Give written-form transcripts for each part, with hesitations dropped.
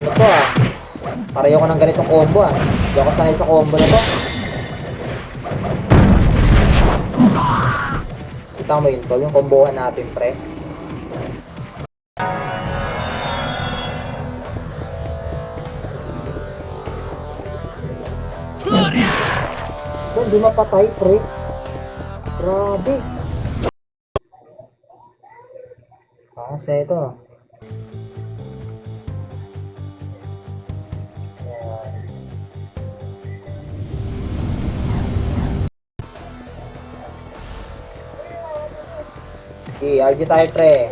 Ito ah. Pareho ko ng ganitong combo ah. Hindi ako sanay sa combo na to. Kita mo yun to, yung combohan natin pre. Hindi mapatay pre. Grabe. Kasi ito. Okay, RG tayo pre.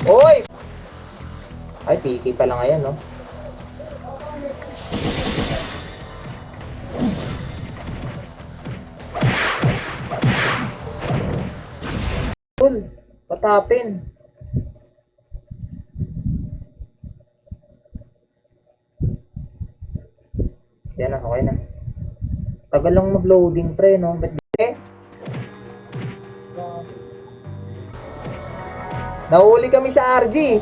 Oy! Ay, PK pa lang ngayon, no? Cool. Patapin. Yan na, okay na. Tagal lang mag-loading pre, no? Ba't di? Nahuli kami sa RG.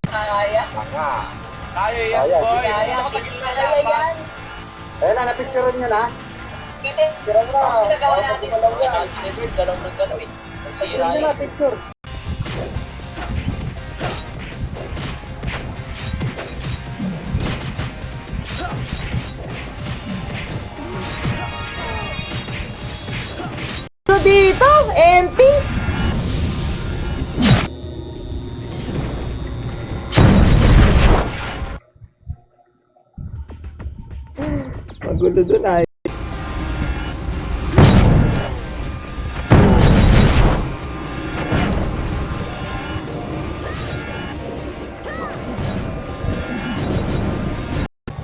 Kaya. Kaya yan, boy. Kaya yan. Ayun na, napicturean nyo na. Kita, pinagawa natin. Dalawang galawin. Ayun na, picture. Dito, MP. Magulo dun ay.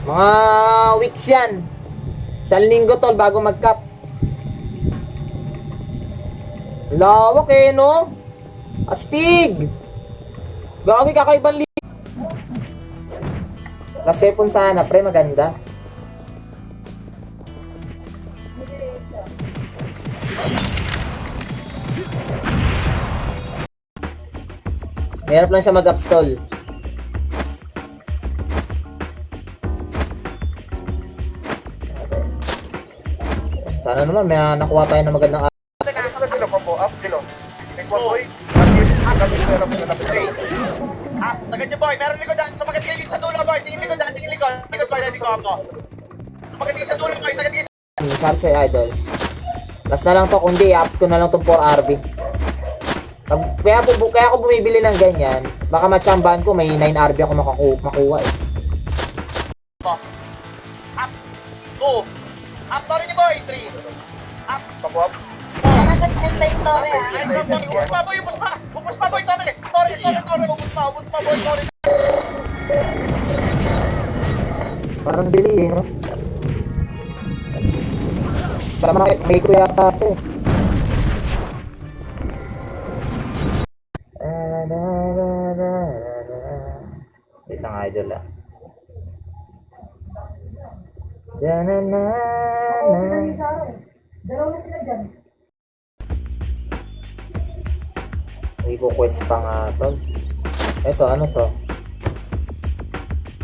Mga weeks yan. Isang linggo tol bago mag-cap. Lawak eh, no? Astig! Gawi kakaibang liig. Nasepon sana, pre, maganda. Mahirap lang siya mag-upstall. Sana naman may nakuha tayo ng magandang Sagad niyo boy, meron likod dyan. Sumagat kayo dito sa dulo boy. Tingin likod dyan, tingin likod. Likod boy, ready ko ako. Sumagat kayo sa dulo boy, sagad kayo. Sabi sa'yo, idol. Last na lang to, kundi i-apps ko na lang tong 4RB. Kaya ako bumibili ng ganyan, baka matsambahan ko, may 9RB ako makuha eh. Up, 2. Up, sorry niyo boy, 3. Up, pabuap. Ubus pa boy, ubus pa. Ubus pa boy, sorry. Sorry, ubus pa boy, sorry. Parang dili eh, no? Sama may ko yata ito eh. Wait lang idol ah. Dalaw na sila dyan. May quest pa nga tol. Ito ano to?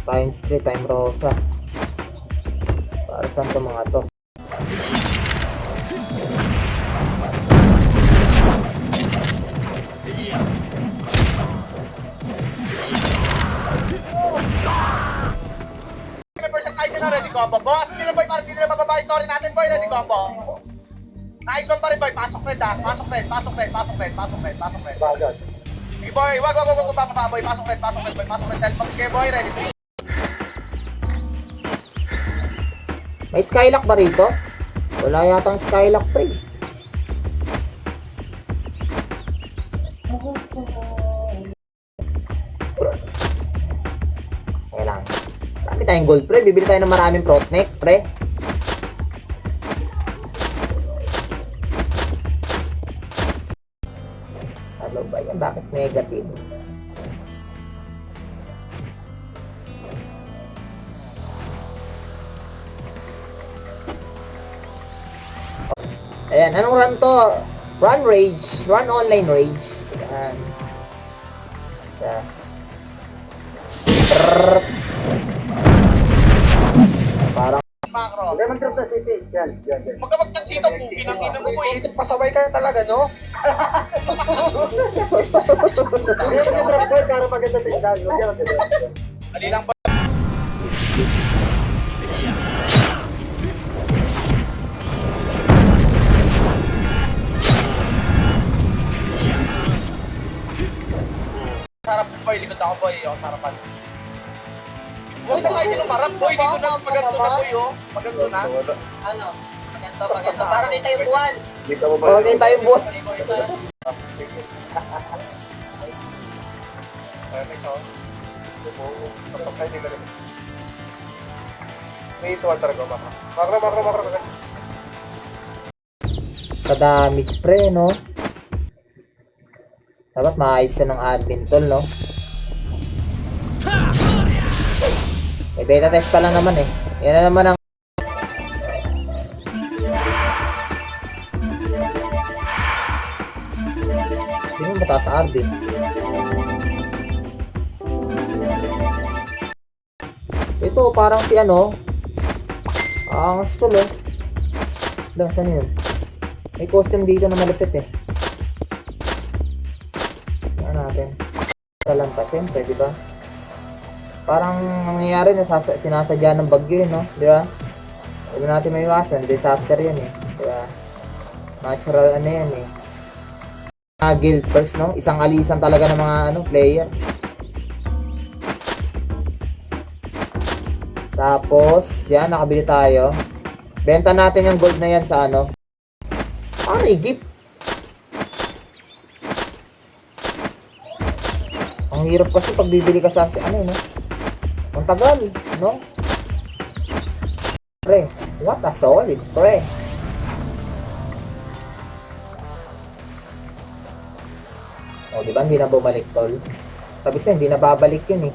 Time Street, Time Rosa. Para saan to mga to? Ready combo. Boss, hindi na boy, para hindi na mababa yung story natin boy. Ready combo. Nice one pa rin boy. Pasok red ha. Pasok red. Bagad. Sige boy, wag bababa boy. Pasok red boy. Pasok red. Selfie sige boy. Ready. May Skylock ba rito? Wala yatang Skylock pre. Kailangan. Marami tayong gold pre. Bibili tayo ng maraming protneck pre. Ano ba yan? Bakit negative? Ayan, anong run to? Run Rage. Run Online Rage. Ayan. Ayan. Brrrr. Parang Macro. Huwag naman drop na city. Yan. Huwag ka magtansito, puki ng ina mo po eh. Pasabay ka talaga, no? Hindi yung drop boy para maganda tingnan. Huwag yan maganda. Dali lang ba? Sarap boy, likod ako boy, oh, sarapan. Huwag na kayo lumarap boy, dito na, maganto na boy, oh. Maganto na. Ano? Paganto. Para kita yung buwan. Hindi ka mo ba? huwag din tayo buwan. May ituwan talaga, makro. Makro. Sa damage pre, no? Dapat maayos yan ng admin tol, no? May beta test pa lang naman eh. Yan na naman ang hindi mo mataas sa RD. Ito parang si ano. Ang tol eh. Lang, saan yun? May costume dito na malupit eh. Tingnan natin. Talanta, syempre, di ba? Parang nangyayari na sinasadya ng bagyo, no? Di ba? Huwag natin may iwasan. Disaster yan eh. Di ba? Natural ano yan eh. Guild first, no? Isang alisan talaga ng mga ano player. Tapos, yan, nakabili tayo. Benta natin yung gold na yan sa ano. Ano i-gift? Ang hirap kasi pag bibili ka sa ano, no? Ang tagal, no? Pre, what a solid, pre. O, di ba? Hindi na bumalik, tol. Sabi siya, hindi na babalik yun, eh.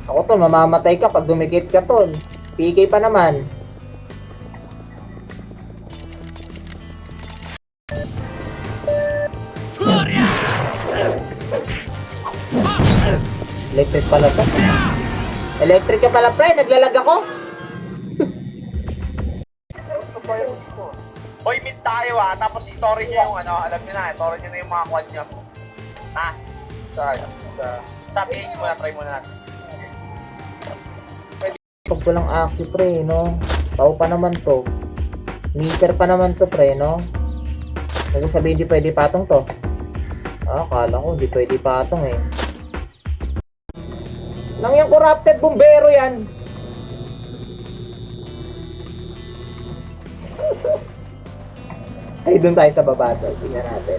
Ako, tol, mamamatay ka pag dumikit ka, tol. PK pa naman. Electric pala to. Electric ka pala, pre. Naglalag ako. Boy, mid tayo ah, tapos i-torrent nyo yung ano, alam nyo na, i-torrent nyo na yung mga quad nyo. Ha? Sa PH muna, try muna natin. Pag walang active, pre, no? Tao pa naman to. Miser pa naman to, pre, no? Nagsasabi hindi pwede patong to. Ah, akala ko hindi pwede patong eh. Nang yung corrupted bumbero yan. Ay, doon tayo sa baba to. Tingnan natin.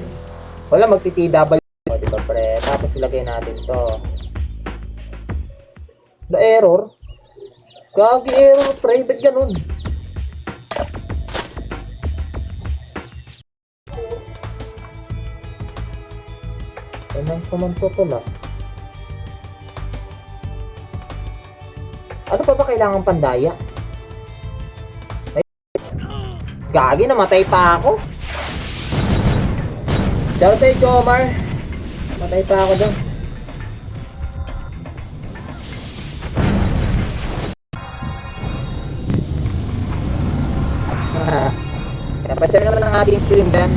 Wala, magti-TW. O, diba, pre? Tapos ilagay natin to. The error? Gagi error, pre. Ba't ganun? Anong saman to pala? Ano pa ba kailangan pandaya? Ay, gagi, namatay pa ako. Shout sa Jomar. Namatay pa ako doon. Kapasya naman ang ating silindan.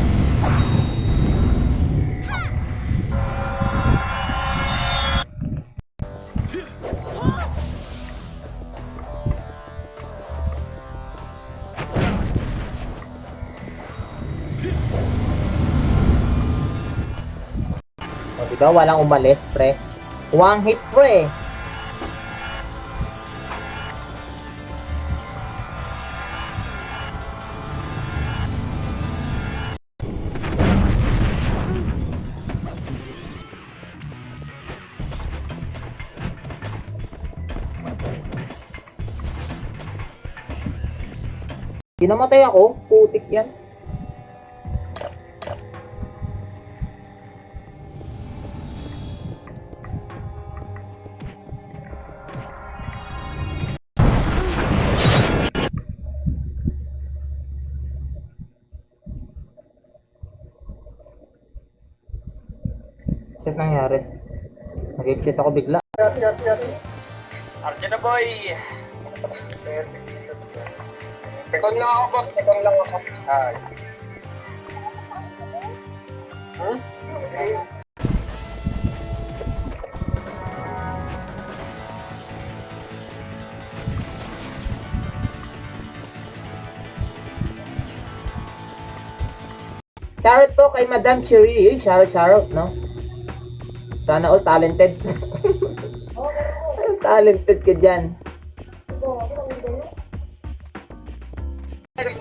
O, diba? Walang umalis, pre. One hit, pre. Di namatay ako, putik yan. Saan nangyari? Nag-exit ako bigla. Arjun na boy! Tekon lang ako boss, tekon lang ako. Ay. Shoutout po kay Madam Cherie. Shoutout, no? Sana all talented. Talented ka dyan.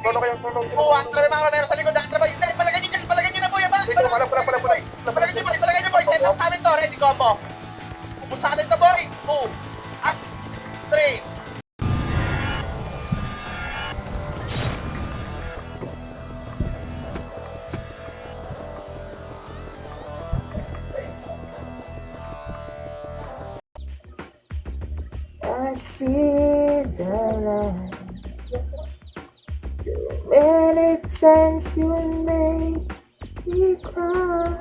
Tulong kayo, tulong. Oo, Antra, mga meron sa likod. Antra, boy. Palagay nyo na boy, ba? Palagay nyo boy. Set up sa amin to, ready combo. Pupunta ka dito boy. 2, up, 3. I see the light. Many times you make me cry.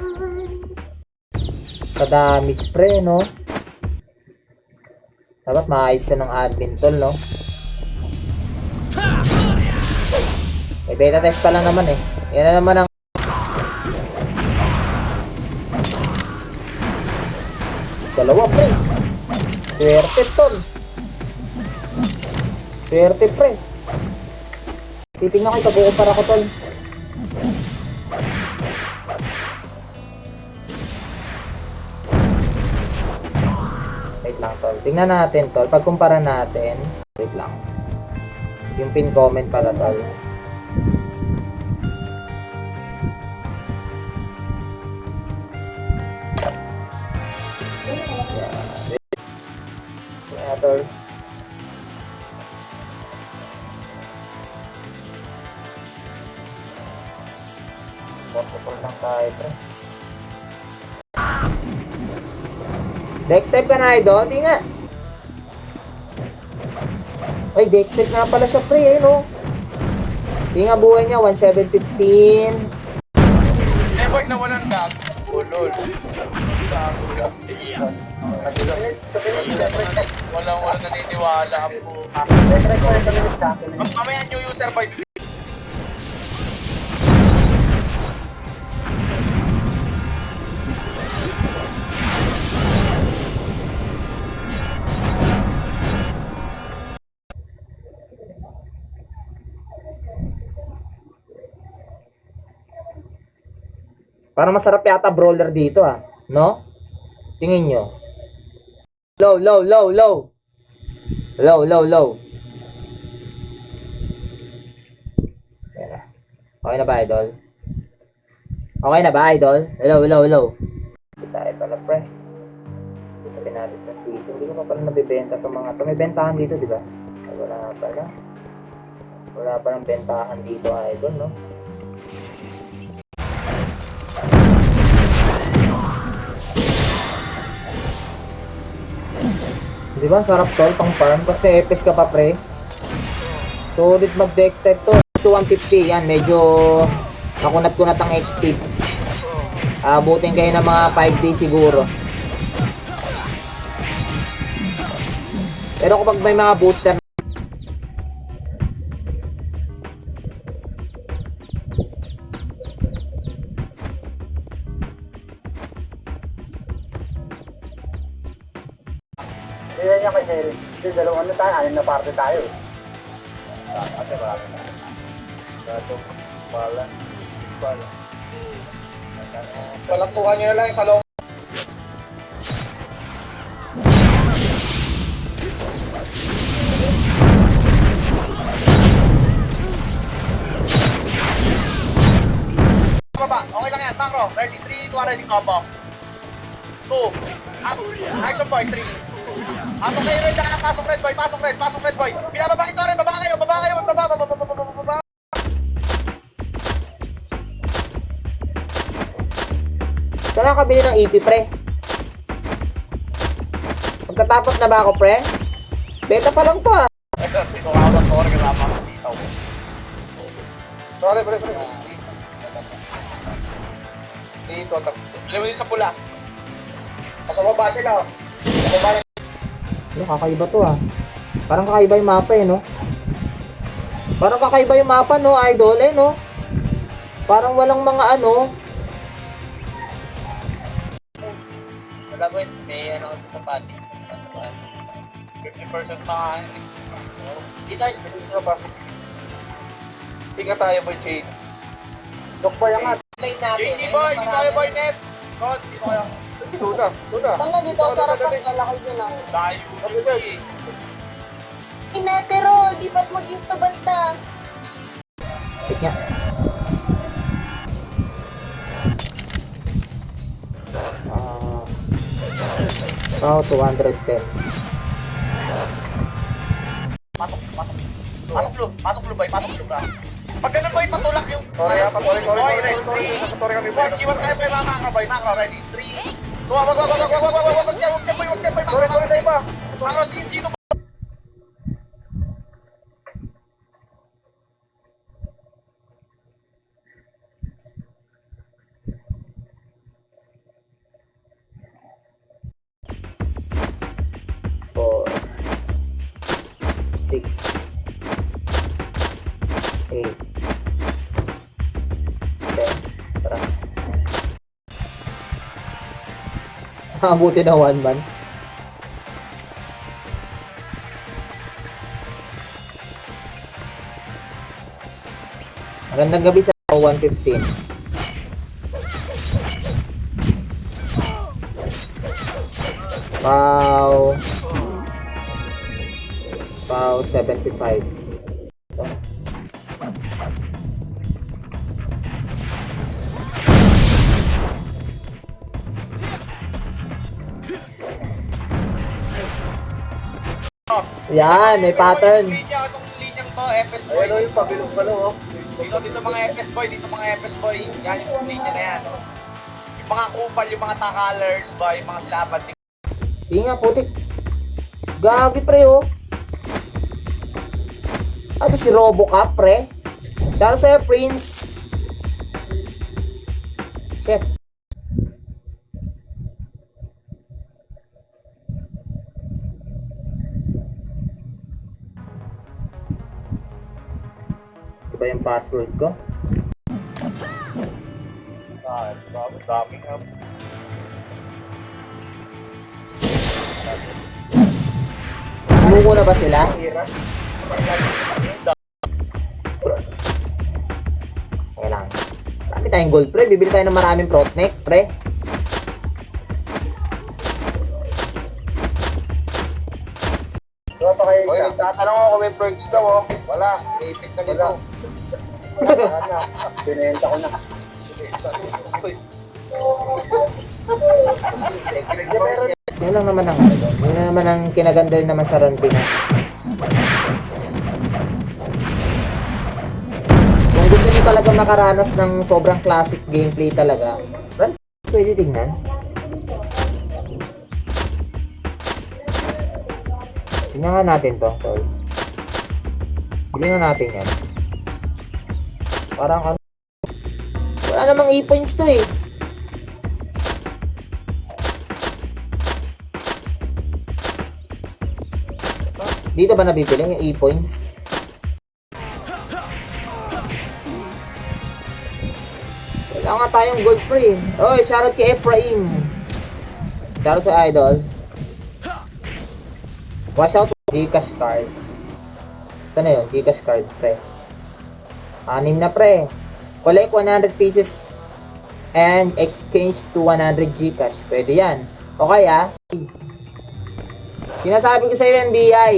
Kadamage pre, no? Dapat maayos yan ng admin tol, no? May beta test pa lang naman eh. Yan na naman ang dalawa pre. Swerte tol. Swerte pre. Titingnan ko ito, para ko tol. Wait lang tol. Tingnan natin tol. Pagkumpara natin. Wait lang. Yung pin comment pala tol. Yeah, tol. Portable lang tayo, pre. Dex type ka na, idol? Di nga. Ay, Dex type nga pala siya, pre, eh, no? Di nga buhay niya, 1715. Eh boy, nawalan ka. Ulol. Walang naniniwala po. Mamaya new user boy. Parang masarap yata brawler dito, ah. No? Tingin nyo. Low, low, low, low. Low, low, low. Ayan na. Okay na ba, idol? Okay na ba, idol? Hello, hello, hello. Hindi tayo pala, pre. Hindi natin na city. Hindi ko pa pala nabibenta itong mga ito. May bentahan dito, di ba? Ay, wala pala. Wala palang bentahan dito, idol, no? Di ba? Sarap tol, pang farm. Tapos may EPS ka pa, pre. Solid mag-dex type to. To 150. Yan, medyo makunat-kunat ang XP. Abutin kayo ng mga 5 days siguro. Pero kapag may mga booster, Hindi niya kay Jerry. Hindi, dalawang ano tayo, anim na parte tayo. Ate marami na. Dato, bala. Palaktuhan nyo na lang yung salong. Baba, okay lang yan, Macro. Ready, 3, 2, ready, combo. 2, up, action boy, 3. Pasok kayo red, pasok red boy, pasok red boy. Pinababa ito rin, baba kayo, baba. saan ako kabili ng EP, pre? Pagkatapos na ba ako, pre? Beta pa lang to, ah. Dito ako ng sorry, kasama ko dito. Sorry, pre. Dito, alam mo din sa pula. Nasa baba sila. Sa baba ng Ano, kakaiba to ah. Parang kakaiba yung mapa eh, no? Parang kakaiba yung mapa, no, idol, eh, no? Parang walang mga ano. Wala ko yun. May ano sa pati. 50% na kain. Dito, Ano ba? Tingnan tayo boy, Jade. Dok pa yung main natin. JC boy, dito tayo boy, net. God, dito kayo. Tuna, tuna. Wala dito ang sarapan. Wala kayo dyan ah. Layo, eh. Inetero, di ba't mag-ito balita? Check nga. Oh, 210. Pasok blue boy, pasok blue ka. Pag ganun boy, patulak yung... Sorry, sorry, sorry kami boy. Iwan tayo boy, makakra boy, makakra, ready? 3, wag, wag dyan boy, makakra. Makakra, dito boy. Four, 6, 8, 10. Tara. Nakabuti na 1 man. Magandang gabi sa 115. Wow. Wow, 75. Yan, may pattern. Itong linyang to, FS boy. Ayun yung pabilog pa lang, oh. Dito mga FS boy, dito mga FS boy. Yan yung linya na yan. Yung mga kupal, yung mga takalers boy, mga silaban. Hindi nga, putik. Gagi, pre, oh. Ano si Robocop, pre? Shout out sa'yo, Prince. Shit. Ito ba yung password ko? Dami nga. Sumuko na ba sila? Okay lang. Dami tayong gold, pre. Bibili tayo ng maraming protneck, pre. Diba pa kayo Oy, isa? nagtatanong ako kung may perks daw, oh. Wala, iniipit na dito. Wala. Binenta ko na. Yun lang naman ang yun lang naman ang kinaganda rin naman sa Run Pinas. Kung gusto niyo talaga makaranas ng sobrang classic gameplay talaga, Run Pinas, pwede tingnan. Tingnan nga natin to, tol. Bilhin nga natin yan. Parang ano, wala namang e-points to eh. Dito ba nabibili yung e-points? Wala nga tayong gold free. Oy, shoutout kay Ephraim. Shoutout sa idol. Watch out Gcash card. Saan na yun? Gcash card, pre. 6 na, pre. Collect 100 pieces and exchange to 100 Gcash. Pwede yan. Okay, ah. Sinasabi ko sa iyo, NBI.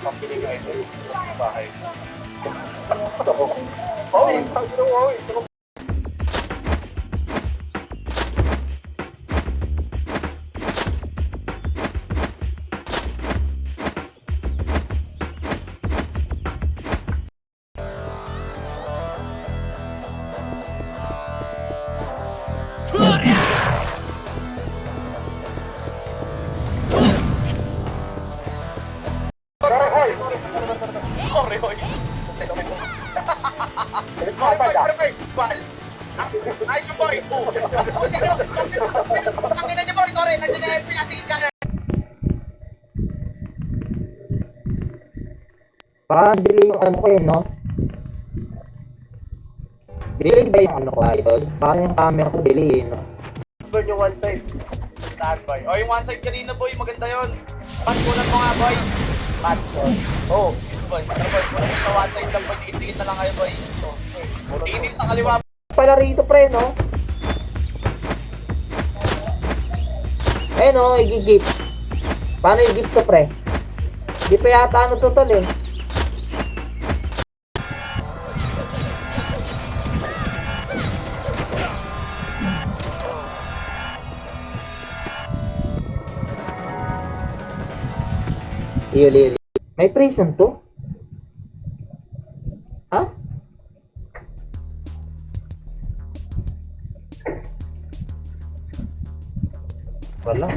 Pambili ka ito. Bahay. Squall. Nice yung boy. Oh. Ang ina niyo boy, Tore. Nandiyan na MP. Atingin ka na. Parang delay yung ano ko yun, no? Delay ba yung ano ko, idol? Parang yung camera ko delay, no? Burn yung one side. Saan boy? Oh, yung one side kanina boy. Maganda yun. Pankunan mo nga boy. Pankunan. Oh. Boy, tara boy. Kunan mo sa one side lang boy. Tingin-tingin na lang kayo boy. Tingin sa kaliwa. Pala rito, pre, no? Eh, no, i-gift. Paano i-gift to, pre? Di pa yata ano to, tol, eh. Iyo. May prison to? Ha? Wala.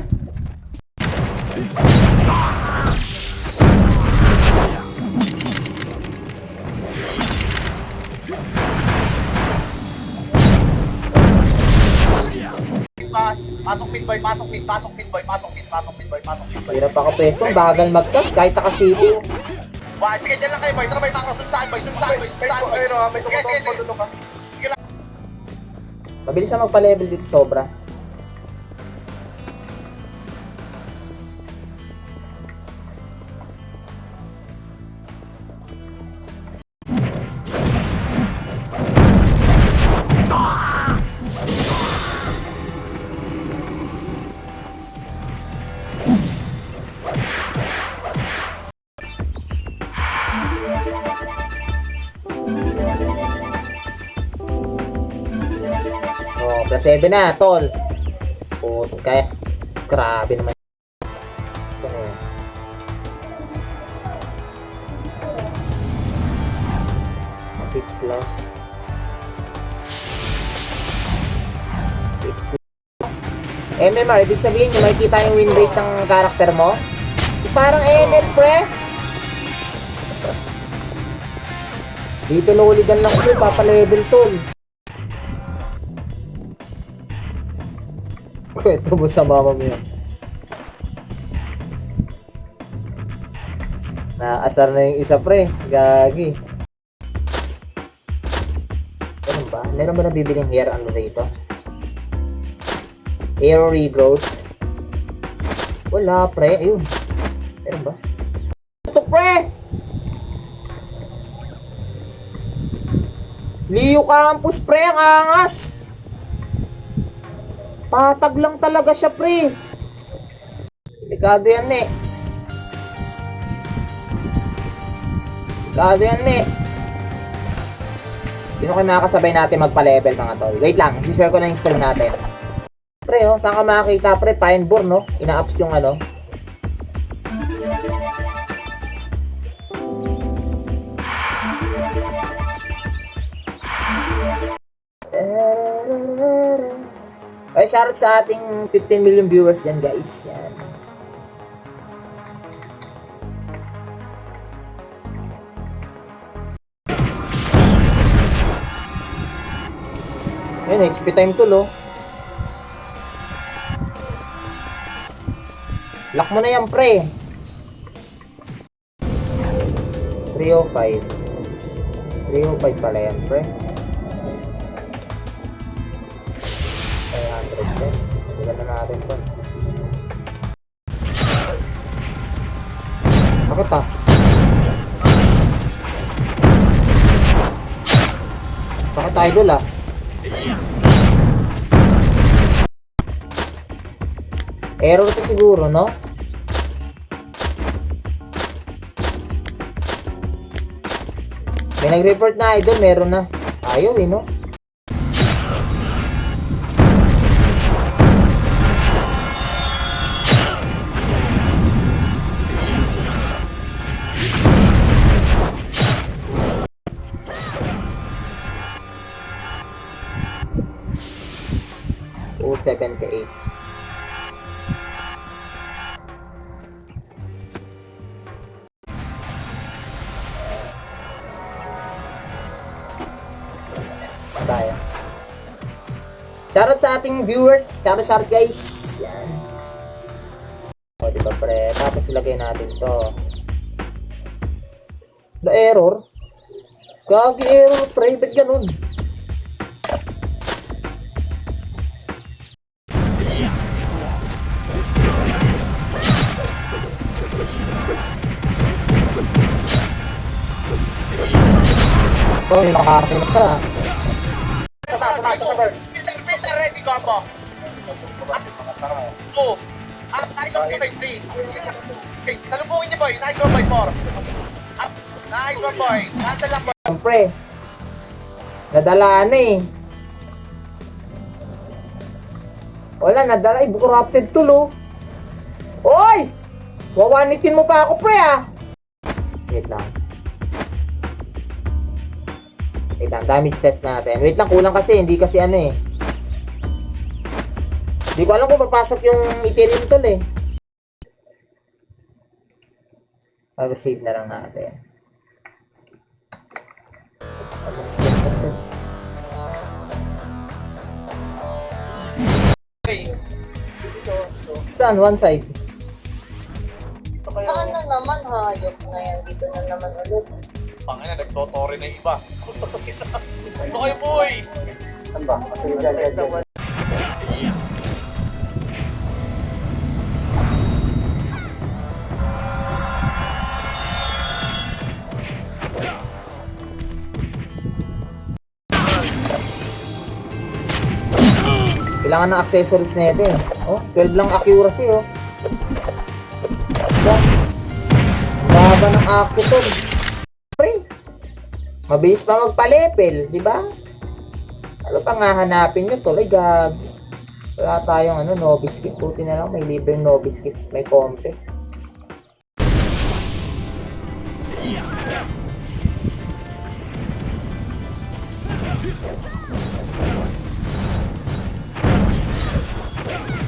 Pasok mid boy, pasok mid boy. Hirap ako presong, bagal magkas kahit naka-city. Wah, sige dyan lang kayo boy. Tara boy, pakro. Sunod saan boy. May tumutulong ka. Mabilis na magpa-level dito sobra. Oh, plus 7 na, tol. Putong kaya. Grabe naman. Saan na yun? Pick slash. MMR, ibig sabihin nyo, makikita yung win rate ng karakter mo? Parang ML, pre. Dito luligan lang ko, papalevel, tol. Kwento mo sa mama mo yan. Naasar na yung isa, pre. Gagi. Meron ba? Meron ba nabibiling hair ano rito? Hair regrowth? Wala, pre. Ayun. Meron ba? Ito, pre! Leo Campus, pre. Ang angas! Patag lang talaga siya, pre. Delikado yan, eh. Delikado yan, eh. Sino ka nakakasabay natin magpa-level, mga tol? Wait lang, isi-share ko na yung stream natin. Pre, oh, saan ka makakita, pre? Pinebore, no? Ina-ups yung ano. Ay, shoutout sa ating 15 million viewers dyan, guys. Yan. Ayun, XP time tool, oh. Lock mo na yan, pre. 305. 305 pala yan, pre. 500 din. Bigyan na natin to. Sakit, ah. Sakit, idol, ah. Error to siguro, no? May nag-report na, idol. Meron na. Ayaw, eh, no? O 78. Shoutout sa ating viewers. Shoutout guys. Yan. O, diba pre? Tapos ilagay natin to. Na error? Gagi error pre. Ba't ganun? Oh, may makakasunod siya. Filter ready combo. 2. Nice one boy, 3. Okay, salubungin niyo boy. Nice one boy, 4. Nice one boy. Cancel lang boy. Siyempre, nadala na eh. Wala, nadala eh. Corrupted tool oh. Oy! Wawanitin mo pa ako pre ah. Wait lang. Wait lang, damage test natin. Wait lang, kulang kasi. Hindi kasi ano eh. Hindi ko alam kung papasok yung Ethereum tool eh. Save na lang natin. Okay. Saan? One side. Saan na naman hayop na yan? Dito na naman ulit. Pangina, nagtotore na yung iba. Ano kayo boy? Saan ba? Yan. Kailangan ng accessories na ito eh. Oh, 12 lang accuracy oh. Diba? Baba ng accu to. Pre, mabilis pa magpa-level, di ba? Ano pang hahanapin nyo to? Ay, gag. Wala tayong ano, novice kit. Puti na lang, may libreng novice kit. May kompe.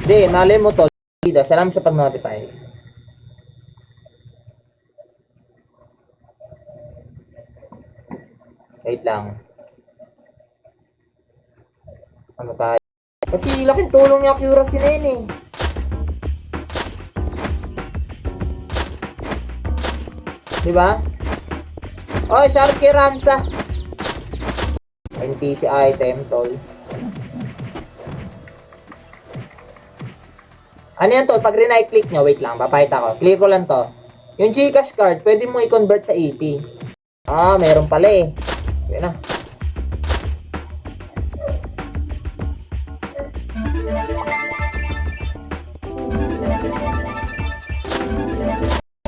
Hindi, malay mo to. Salamat sa pag-notify. Wait lang. Ano tayo? Kasi laking tulong niya accuracy na yun eh. Diba? Oh, Sharky Ramsa. NPC item, tol. Ano yan, tol? Pag right click nyo, wait lang, papahita ko. Clear ko lang to. Yung Gcash card, pwede mo i-convert sa EP. Ah, meron pala eh. Yun na.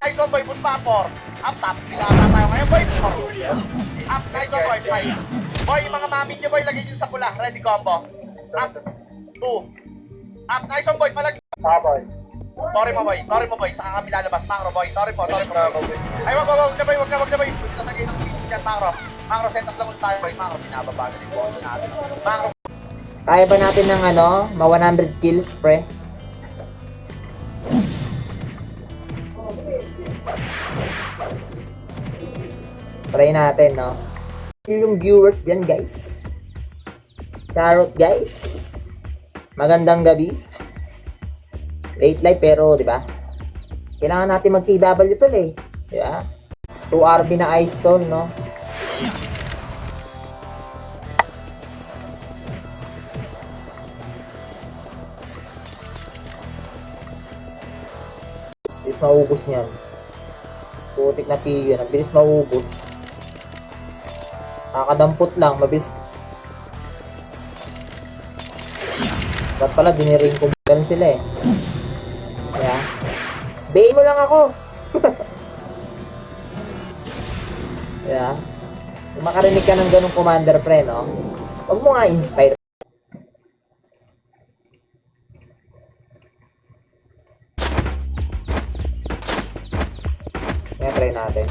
Nice one boy, push pa 4. Up top, pinaka tayo ngayon boy. Up, nice one boy, 5. Boy, yung mga mami niyo boy, lagay nyo sa pula. Ready combo. Up, 2. Up, nice one boy, palagi. Baboy. Sorry mo boy, saka kami lalabas. Macro boy, sorry po. Ay, wag na boy. Punta sa gate ng pins dyan, Macro. Macro, set up lang ulit tayo boy. Macro, pinababagal yung boss natin. Macro, Kaya ba natin ng ano, ma 100 kills, pre? Try natin, no? Yung viewers dyan, guys. Shoutout, guys. Magandang gabi. Late live pero, di ba? Kailangan natin mag-TW tol eh. Di ba? 2RB na ice tone, no? Bilis maubos niyan. Putik na piyo, ang bilis maubos. Nakakadampot lang, mabilis. Ba't pala diniring ko ganun sila eh. Kaya, bayin mo lang ako. Kaya, kung makarinig ka ng ganung commander pre, no? Huwag mo nga inspire. Kaya try natin.